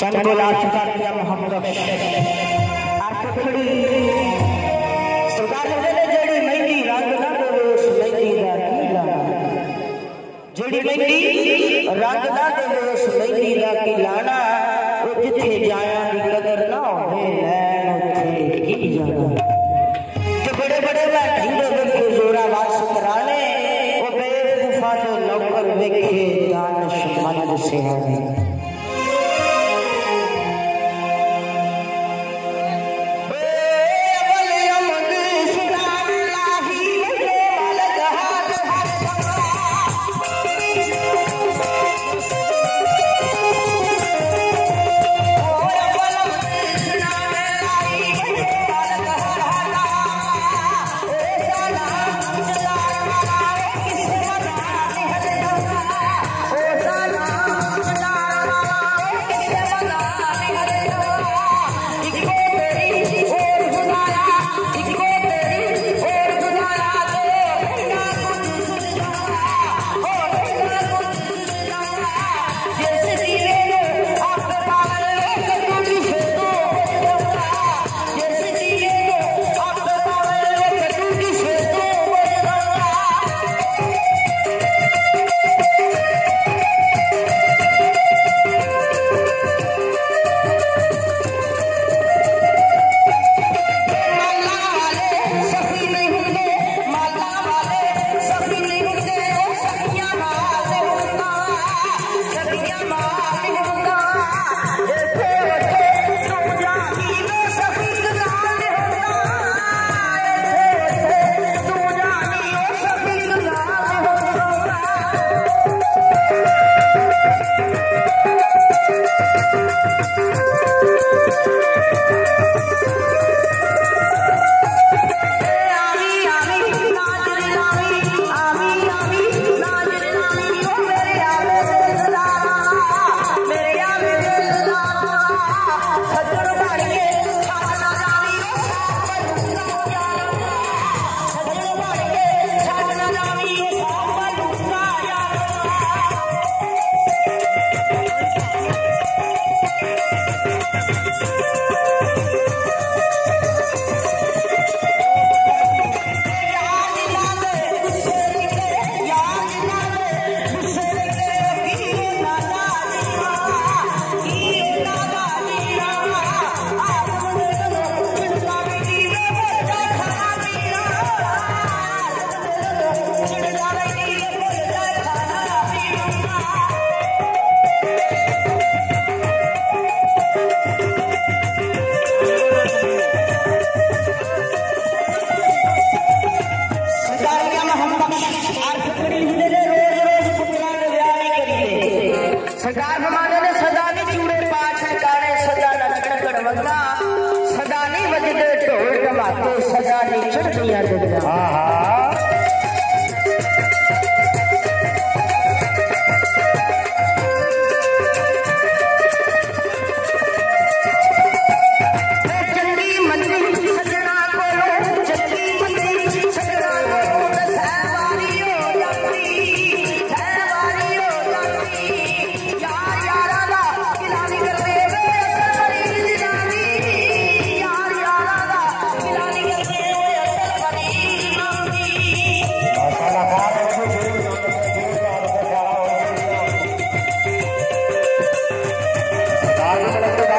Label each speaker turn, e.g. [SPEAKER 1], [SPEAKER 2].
[SPEAKER 1] चंद लाशा मोहम्मद आखड़ी सरकार ने जेड़ी महंगी रंग ना देवे उस महंगी दा की लाना जेड़ी महंगी रंग ना देवे उस महंगी दा की लाना वो जिथे जाया दी कदर ना होवे लैन उथे की जाना कि बड़े बड़े बैठी दे जोरा वास कराने वो बेवफा तो नौकर वेखे दानशमंद सिहाने सरकार हमारे ने सदा नहीं चूड़े पाछ गाने सदा न छड़कड़ वगना सदा नहीं बजदे ढोल धमाके सदा नहीं चढ़दियां डगरा हां हां
[SPEAKER 2] Gracias.